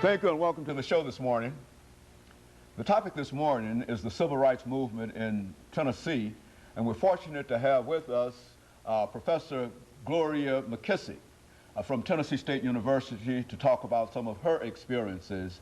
Thank you and welcome to the show this morning. The topic this morning is the civil rights movement in Tennessee, and we're fortunate to have with us Professor Gloria McKissack from Tennessee State University to talk about some of her experiences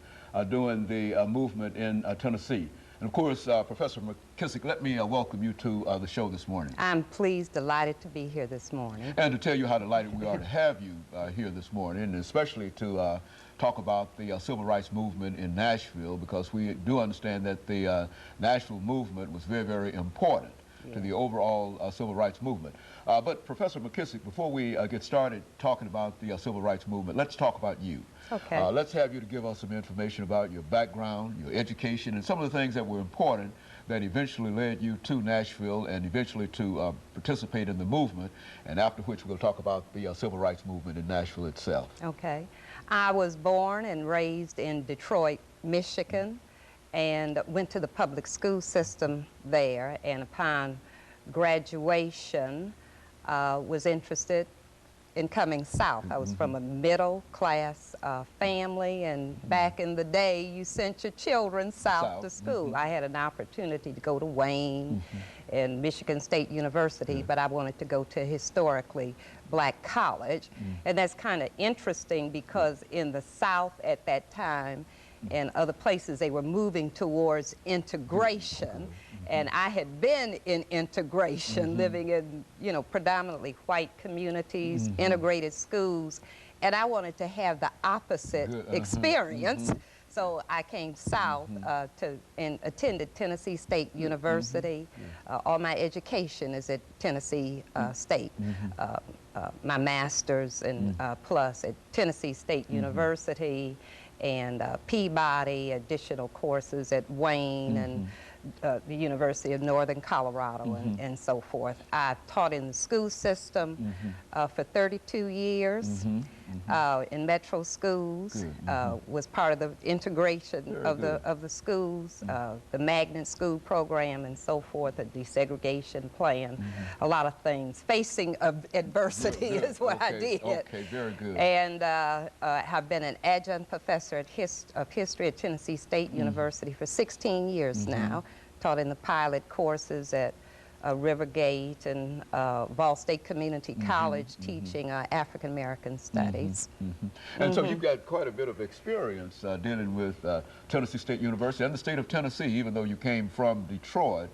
during the movement in Tennessee. And of course, Professor McKissack, let me welcome you to the show this morning. I'm pleased, delighted to be here this morning. And to tell you how delighted we are to have you here this morning, and especially to talk about the civil rights movement in Nashville, because we do understand that the Nashville movement was very, very important to the overall civil rights movement. But Professor McKissack, before we get started talking about the civil rights movement, let's talk about you. Okay. Let's have you to give us some information about your background, your education, and some of the things that were important that eventually led you to Nashville and eventually to participate in the movement, and after which we'll talk about the civil rights movement in Nashville itself. Okay. I was born and raised in Detroit, Michigan, and went to the public school system there, and upon graduation was interested in coming south. I was from a middle-class family, and back in the day, you sent your children south to school. I had an opportunity to go to Wayne and Michigan State University, but I wanted to go to a historically black college. And that's kind of interesting because in the South at that time and other places, they were moving towards integration. And I had been in integration, living in, you know, predominantly white communities, integrated schools, and I wanted to have the opposite experience. So I came south and attended Tennessee State University. All my education is at Tennessee State. My master's and plus at Tennessee State University, and Peabody, additional courses at Wayne and the University of Northern Colorado and so forth. I taught in the school system for 32 years in metro schools, was part of the integration of the schools, the magnet school program and so forth, a desegregation plan, a lot of things. Facing adversity is what I did. Okay, very good. And have been an adjunct professor of history at Tennessee State University for 16 years now. Taught in the pilot courses at Rivergate and Ball State Community College, teaching African American studies. And so you've got quite a bit of experience dealing with Tennessee State University and the state of Tennessee, even though you came from Detroit.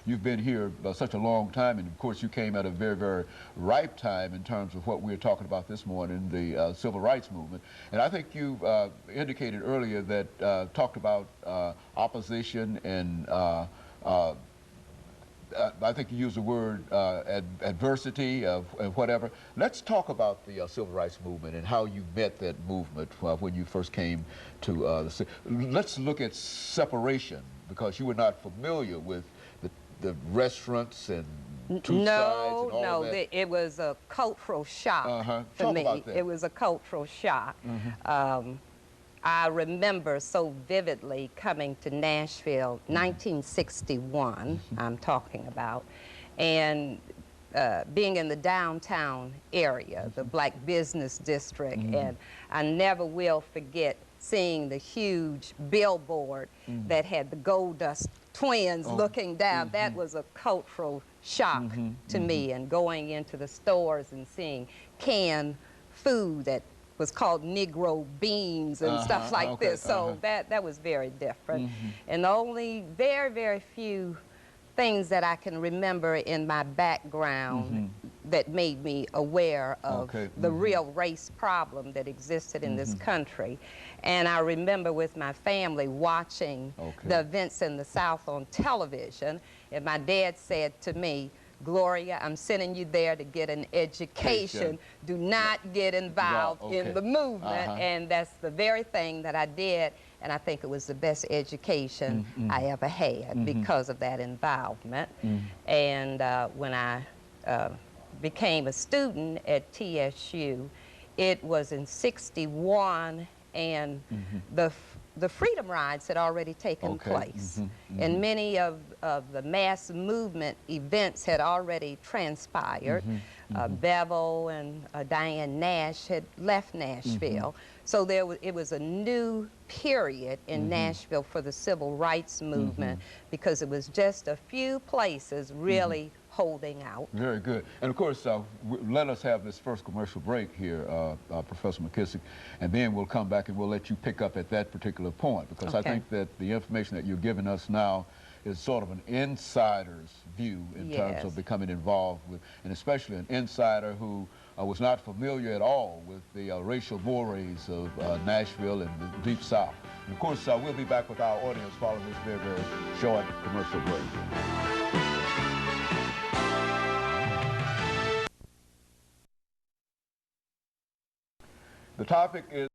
You've been here such a long time, and of course you came at a very, very ripe time in terms of what we're talking about this morning, the civil rights movement. And I think you indicated earlier that talked about opposition and I think you used the word adversity, whatever. Let's talk about the civil rights movement and how you met that movement when you first came to the city. Let's look at separation, because you were not familiar with the restaurants and two sides and all that. It was a cultural shock for me. About that. It was a cultural shock. I remember so vividly coming to Nashville, 1961, I'm talking about, and being in the downtown area, the Black Business District, and I never will forget seeing the huge billboard that had the Gold Dust Twins looking down. That was a cultural shock to me, and going into the stores and seeing canned food that was called Negro beans and stuff like this. So that was very different. And the only very, very few things that I can remember in my background that made me aware of the real race problem that existed in this country. And I remember with my family watching the events in the South on television, and my dad said to me, "Gloria, I'm sending you there to get an education. Do not get involved in the movement." And that's the very thing that I did, and I think it was the best education I ever had because of that involvement. And when I became a student at TSU It was in '61, and the Freedom Rides had already taken place. And many of the mass movement events had already transpired. Bevel and Diane Nash had left Nashville. So it was a new period in Nashville for the civil rights movement, because it was just a few places really holding out. Very good. And of course, let us have this first commercial break here, Professor McKissack, and then we'll come back and we'll let you pick up at that particular point, because I think that the information that you're giving us now is sort of an insider's view in terms of becoming involved with, and especially an insider who was not familiar at all with the racial mores of Nashville and the Deep South. And of course, we'll be back with our audience following this very, very short commercial break. The topic is